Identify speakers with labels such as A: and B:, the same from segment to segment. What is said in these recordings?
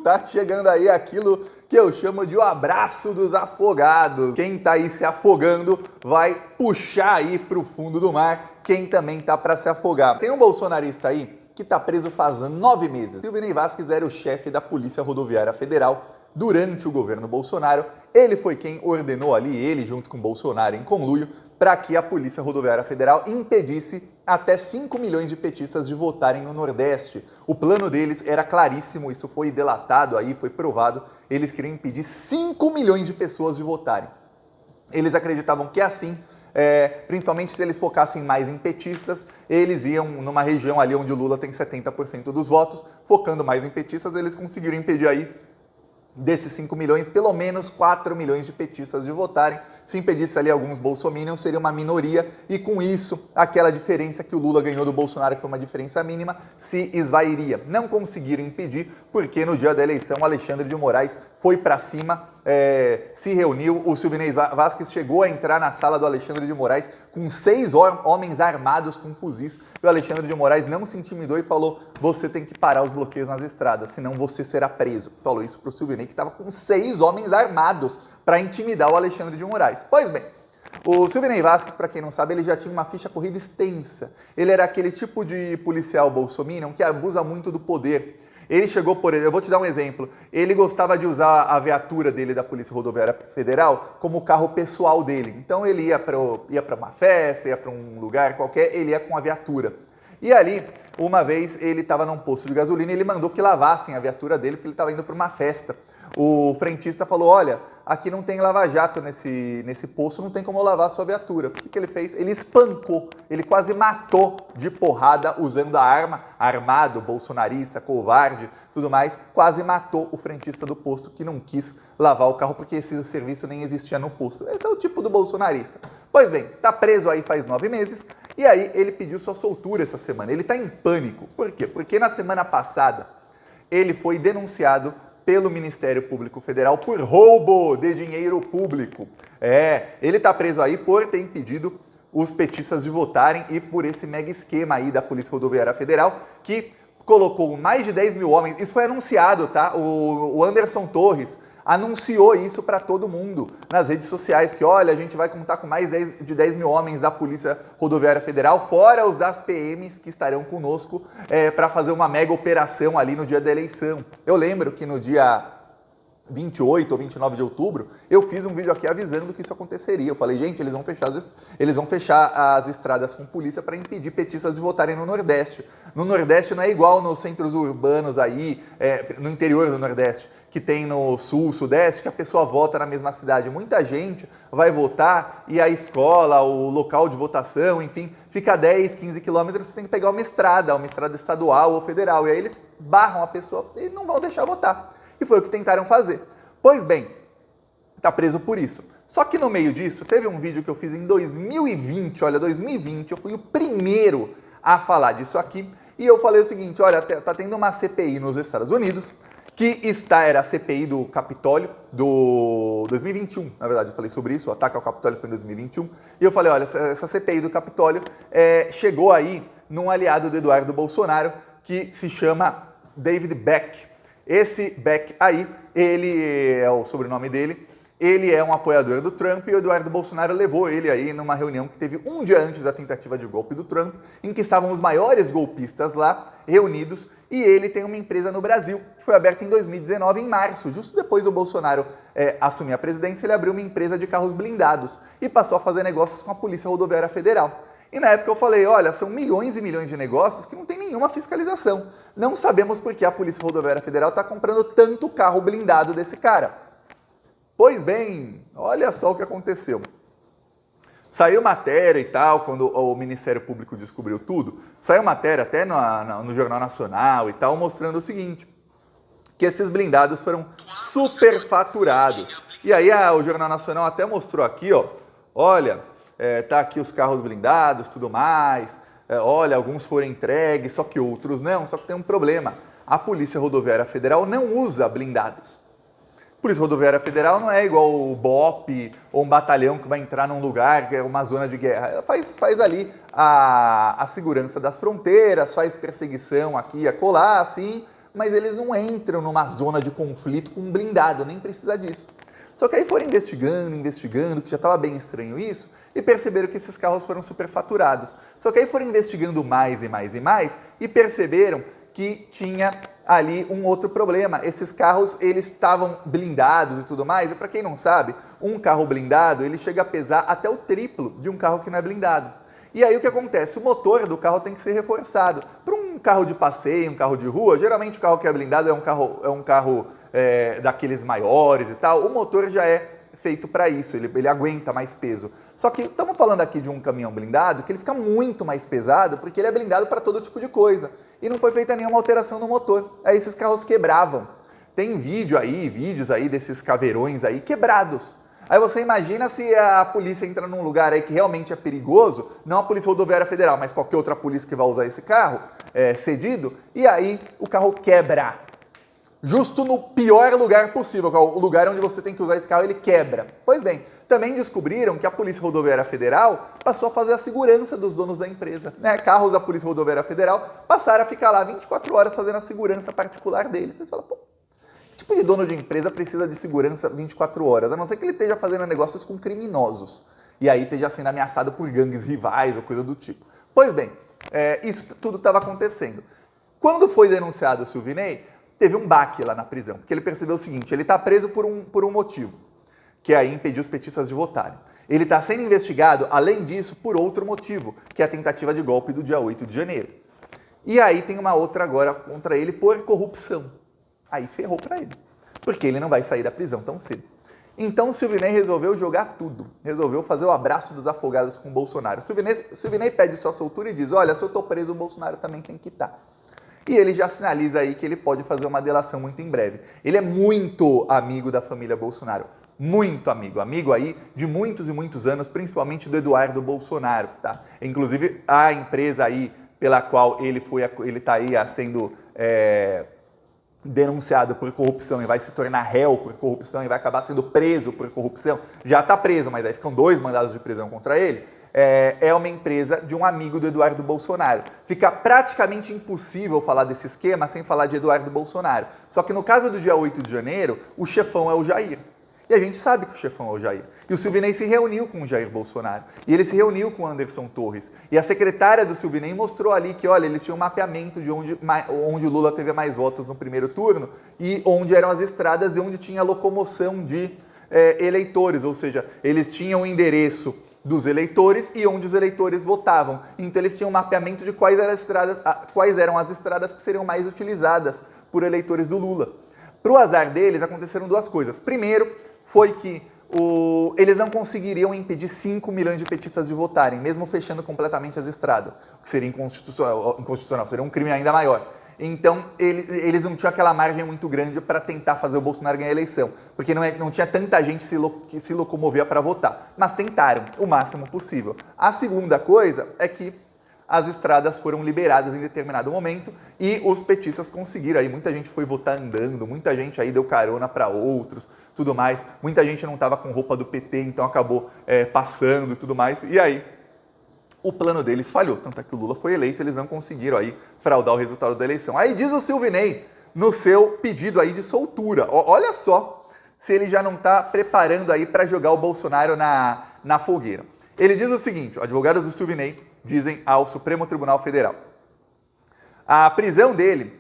A: Tá chegando aí aquilo que eu chamo de o abraço dos afogados. Quem tá aí se afogando vai puxar aí pro fundo do mar quem também tá para se afogar. Tem um bolsonarista aí que tá preso faz 9 meses. Silvinei Vasquez era o chefe da Polícia Rodoviária Federal durante o governo Bolsonaro. Ele foi quem ordenou ali, ele junto com Bolsonaro em conluio, para que a Polícia Rodoviária Federal impedisse até 5 milhões de petistas de votarem no Nordeste. O plano deles era claríssimo, isso foi delatado aí, foi provado. Eles queriam impedir 5 milhões de pessoas de votarem. Eles acreditavam que assim, principalmente se eles focassem mais em petistas, eles iam numa região ali onde o Lula tem 70% dos votos, focando mais em petistas, eles conseguiram impedir aí desses 5 milhões, pelo menos 4 milhões de petistas de votarem. Se impedisse ali alguns bolsominions, seria uma minoria, e com isso, aquela diferença que o Lula ganhou do Bolsonaro, que foi uma diferença mínima, se esvairia. Não conseguiram impedir, porque no dia da eleição, o Alexandre de Moraes foi para cima, se reuniu, o Silvinei Vasquez chegou a entrar na sala do Alexandre de Moraes com 6 homens armados com fuzis, e o Alexandre de Moraes não se intimidou e falou: você tem que parar os bloqueios nas estradas, senão você será preso. Falou isso para o Silvinei, que estava com 6 homens armados para intimidar o Alexandre de Moraes. Pois bem, o Silvinei Vasquez, para quem não sabe, ele já tinha uma ficha corrida extensa. Ele era aquele tipo de policial bolsominion que abusa muito do poder. Ele chegou, por exemplo, eu vou te dar um exemplo, ele gostava de usar a viatura dele da Polícia Rodoviária Federal como carro pessoal dele. Então ele ia para uma festa, ia para um lugar qualquer, ele ia com a viatura. E ali, uma vez, ele estava num posto de gasolina e ele mandou que lavassem a viatura dele porque ele estava indo para uma festa. O frentista falou: olha, aqui não tem lava-jato nesse posto, não tem como lavar a sua viatura. O que ele fez? Ele espancou, ele quase matou de porrada usando a arma, armado, bolsonarista, covarde, tudo mais, quase matou o frentista do posto que não quis lavar o carro porque esse serviço nem existia no posto. Esse é o tipo do bolsonarista. Pois bem, tá preso aí faz 9 meses e aí ele pediu sua soltura essa semana. Ele tá em pânico. Por quê? Porque na semana passada ele foi denunciado pelo Ministério Público Federal por roubo de dinheiro público. Ele está preso aí por ter impedido os petistas de votarem e por esse mega esquema aí da Polícia Rodoviária Federal que colocou mais de 10 mil homens. Isso foi anunciado, tá? O Anderson Torres anunciou isso para todo mundo nas redes sociais, que olha, a gente vai contar com mais de 10 mil homens da Polícia Rodoviária Federal, fora os das PMs que estarão conosco para fazer uma mega operação ali no dia da eleição. Eu lembro que no dia 28 ou 29 de outubro, eu fiz um vídeo aqui avisando que isso aconteceria. Eu falei: gente, eles vão fechar as estradas com polícia para impedir petistas de votarem no Nordeste. No Nordeste não é igual nos centros urbanos aí, no interior do Nordeste, que tem no Sul, Sudeste, que a pessoa vota na mesma cidade. Muita gente vai votar e a escola, o local de votação, enfim, fica a 10, 15 quilômetros, você tem que pegar uma estrada estadual ou federal, e aí eles barram a pessoa e não vão deixar votar. E foi o que tentaram fazer. Pois bem, tá preso por isso. Só que no meio disso, teve um vídeo que eu fiz em 2020, olha, 2020, eu fui o primeiro a falar disso aqui, e eu falei o seguinte: olha, tá tendo uma CPI nos Estados Unidos, era a CPI do Capitólio, do 2021, na verdade, eu falei sobre isso, o ataque ao Capitólio foi em 2021, e eu falei: olha, essa CPI do Capitólio chegou aí num aliado do Eduardo Bolsonaro, que se chama David Beck. Esse Beck aí, ele é o sobrenome dele, ele é um apoiador do Trump, e o Eduardo Bolsonaro levou ele aí numa reunião que teve um dia antes da tentativa de golpe do Trump, em que estavam os maiores golpistas lá, reunidos, e ele tem uma empresa no Brasil, que foi aberta em 2019, em março, justo depois do Bolsonaro assumir a presidência. Ele abriu uma empresa de carros blindados e passou a fazer negócios com a Polícia Rodoviária Federal. E na época eu falei: olha, são milhões e milhões de negócios que não tem nenhuma fiscalização. Não sabemos por que a Polícia Rodoviária Federal está comprando tanto carro blindado desse cara. Pois bem, olha só o que aconteceu. Saiu matéria e tal, quando o Ministério Público descobriu tudo, saiu matéria até no Jornal Nacional e tal, mostrando o seguinte: que esses blindados foram superfaturados. E aí o Jornal Nacional até mostrou aqui, ó, olha, tá aqui os carros blindados, tudo mais, olha, alguns foram entregues, só que outros não. Só que tem um problema: a Polícia Rodoviária Federal não usa blindados. Polícia Rodoviária Federal não é igual o BOP ou um batalhão que vai entrar num lugar que é uma zona de guerra. Ela faz ali a segurança das fronteiras, faz perseguição aqui e acolá, assim, mas eles não entram numa zona de conflito com um blindado, nem precisa disso. Só que aí foram investigando, que já estava bem estranho isso, e perceberam que esses carros foram superfaturados. Só que aí foram investigando mais e perceberam que tinha ali um outro problema. Esses carros, eles estavam blindados e tudo mais, e para quem não sabe, um carro blindado, ele chega a pesar até o triplo de um carro que não é blindado. E aí o que acontece? O motor do carro tem que ser reforçado. Para um carro de passeio, um carro de rua, geralmente o carro que é blindado é um carro daqueles maiores e tal, o motor já é feito para isso, ele aguenta mais peso. Só que estamos falando aqui de um caminhão blindado que ele fica muito mais pesado porque ele é blindado para todo tipo de coisa. E não foi feita nenhuma alteração no motor. Aí esses carros quebravam. Tem vídeos aí desses caveirões aí quebrados. Aí você imagina se a polícia entra num lugar aí que realmente é perigoso, não a Polícia Rodoviária Federal, mas qualquer outra polícia que vai usar esse carro cedido, e aí o carro quebra. Justo no pior lugar possível, o lugar onde você tem que usar esse carro, ele quebra. Pois bem, também descobriram que a Polícia Rodoviária Federal passou a fazer a segurança dos donos da empresa. Carros da Polícia Rodoviária Federal passaram a ficar lá 24 horas fazendo a segurança particular deles. Você fala, pô, que tipo de dono de empresa precisa de segurança 24 horas? A não ser que ele esteja fazendo negócios com criminosos. E aí esteja sendo ameaçado por gangues rivais ou coisa do tipo. Pois bem, isso tudo estava acontecendo. Quando foi denunciado o Silvinei, teve um baque lá na prisão, porque ele percebeu o seguinte, ele está preso por um motivo, que é aí impedir os petistas de votarem. Ele está sendo investigado, além disso, por outro motivo, que é a tentativa de golpe do dia 8 de janeiro. E aí tem uma outra agora contra ele por corrupção. Aí ferrou para ele, porque ele não vai sair da prisão tão cedo. Então o Silvinei resolveu jogar tudo, resolveu fazer o abraço dos afogados com o Bolsonaro. O Silvinei pede sua soltura e diz, olha, se eu estou preso, o Bolsonaro também tem que estar. E ele já sinaliza aí que ele pode fazer uma delação muito em breve. Ele é muito amigo da família Bolsonaro. Muito amigo aí de muitos e muitos anos, principalmente do Eduardo Bolsonaro, tá? Inclusive, a empresa aí pela qual ele está aí sendo denunciado por corrupção e vai se tornar réu por corrupção e vai acabar sendo preso por corrupção, já está preso, mas aí ficam 2 mandados de prisão contra ele, é uma empresa de um amigo do Eduardo Bolsonaro. Fica praticamente impossível falar desse esquema sem falar de Eduardo Bolsonaro. Só que no caso do dia 8 de janeiro, o chefão é o Jair. E a gente sabe que o chefão é o Jair. E o Silvinei se reuniu com o Jair Bolsonaro. E ele se reuniu com o Anderson Torres. E a secretária do Silvinei mostrou ali que, olha, eles tinham um mapeamento de onde o Lula teve mais votos no primeiro turno e onde eram as estradas e onde tinha locomoção de eleitores. Ou seja, eles tinham o endereço dos eleitores e onde os eleitores votavam. Então eles tinham um mapeamento de quais eram as estradas que seriam mais utilizadas por eleitores do Lula. Para o azar deles, aconteceram 2 coisas. Primeiro, foi que eles não conseguiriam impedir 5 milhões de petistas de votarem, mesmo fechando completamente as estradas, o que seria inconstitucional, seria um crime ainda maior. Então, eles não tinham aquela margem muito grande para tentar fazer o Bolsonaro ganhar a eleição, porque não tinha tanta gente que se locomovia para votar. Mas tentaram o máximo possível. A segunda coisa é que as estradas foram liberadas em determinado momento e os petistas conseguiram. Aí muita gente foi votar andando, muita gente aí deu carona para outros, tudo mais. Muita gente não estava com roupa do PT, então acabou passando e tudo mais. E aí o plano deles falhou, tanto é que o Lula foi eleito, eles não conseguiram aí fraudar o resultado da eleição. Aí diz o Silvinei, no seu pedido aí de soltura, olha só se ele já não está preparando aí para jogar o Bolsonaro na fogueira. Ele diz o seguinte, advogados do Silvinei dizem ao Supremo Tribunal Federal, a prisão dele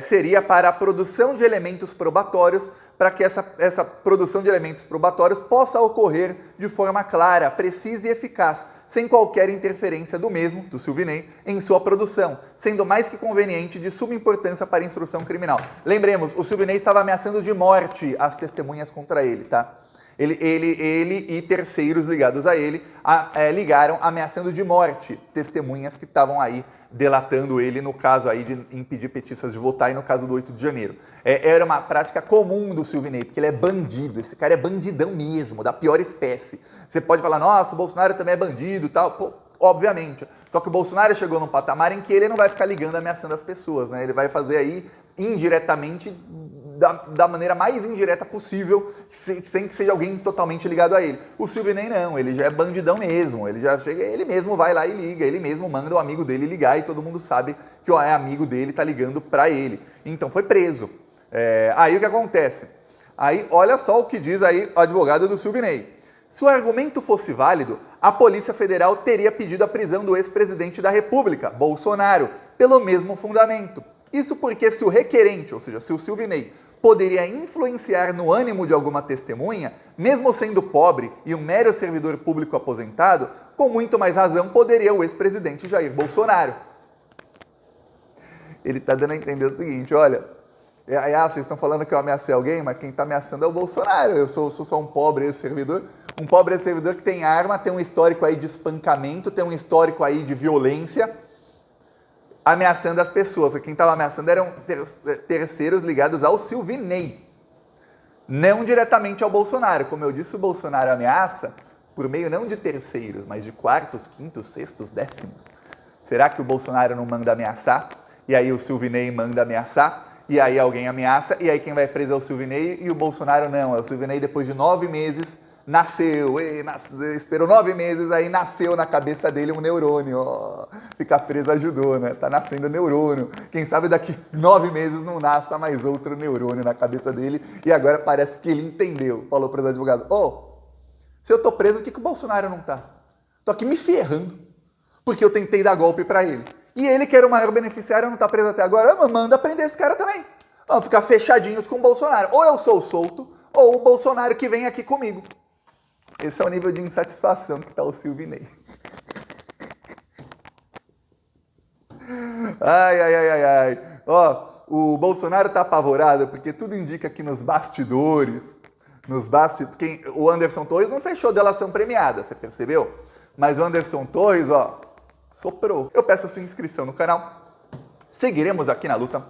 A: seria para a produção de elementos probatórios, para que essa produção de elementos probatórios possa ocorrer de forma clara, precisa e eficaz, sem qualquer interferência do mesmo, do Silvinei, em sua produção, sendo mais que conveniente de suma importância para a instrução criminal. Lembremos, o Silvinei estava ameaçando de morte as testemunhas contra ele, tá? Ele e terceiros ligados a ele ligaram ameaçando de morte testemunhas que estavam aí delatando ele no caso aí de impedir petistas de votar e no caso do 8 de janeiro. Era uma prática comum do Silvinei, porque ele é bandido, esse cara é bandidão mesmo, da pior espécie. Você pode falar, nossa, o Bolsonaro também é bandido e tal, pô, obviamente. Só que o Bolsonaro chegou num patamar em que ele não vai ficar ligando, ameaçando as pessoas, né? Ele vai fazer aí indiretamente da maneira mais indireta possível, sem que seja alguém totalmente ligado a ele. O Silvinei não, ele já é bandidão mesmo, ele já chega, ele mesmo vai lá e liga, ele mesmo manda o amigo dele ligar e todo mundo sabe que o amigo dele tá ligando para ele. Então foi preso. Aí o que acontece? Aí olha só o que diz aí o advogado do Silvinei. Se o argumento fosse válido, a Polícia Federal teria pedido a prisão do ex-presidente da República, Bolsonaro, pelo mesmo fundamento. Isso porque se o requerente, ou seja, se o Silvinei, poderia influenciar no ânimo de alguma testemunha, mesmo sendo pobre e um mero servidor público aposentado, com muito mais razão poderia o ex-presidente Jair Bolsonaro. Ele está dando a entender o seguinte, olha, vocês estão falando que eu ameacei alguém, mas quem está ameaçando é o Bolsonaro, eu sou só um pobre ex-servidor. Um pobre ex-servidor que tem arma, tem um histórico aí de espancamento, tem um histórico aí de violência, ameaçando as pessoas. Quem estava ameaçando eram terceiros ligados ao Silvinei, não diretamente ao Bolsonaro. Como eu disse, o Bolsonaro ameaça por meio não de terceiros, mas de quartos, quintos, sextos, décimos. Será que o Bolsonaro não manda ameaçar? E aí o Silvinei manda ameaçar? E aí alguém ameaça? E aí quem vai preso é o Silvinei e o Bolsonaro não. É o Silvinei depois de 9 meses... nasceu, esperou 9 meses, aí nasceu na cabeça dele um neurônio. Ficar preso ajudou, né? Tá nascendo neurônio. Quem sabe daqui 9 meses não nasça mais outro neurônio na cabeça dele. E agora parece que ele entendeu. Falou para os advogados, se eu tô preso, por que o Bolsonaro não tá? Tô aqui me ferrando, porque eu tentei dar golpe para ele. E ele, que era o maior beneficiário, não tá preso até agora. Manda prender esse cara também. Vamos ficar fechadinhos com o Bolsonaro. Ou eu sou solto, ou o Bolsonaro que vem aqui comigo. Esse é o nível de insatisfação que está o Silvinei. Ai. O Bolsonaro está apavorado porque tudo indica que nos bastidores, o Anderson Torres não fechou delação premiada, você percebeu? Mas o Anderson Torres, soprou. Eu peço a sua inscrição no canal. Seguiremos aqui na luta.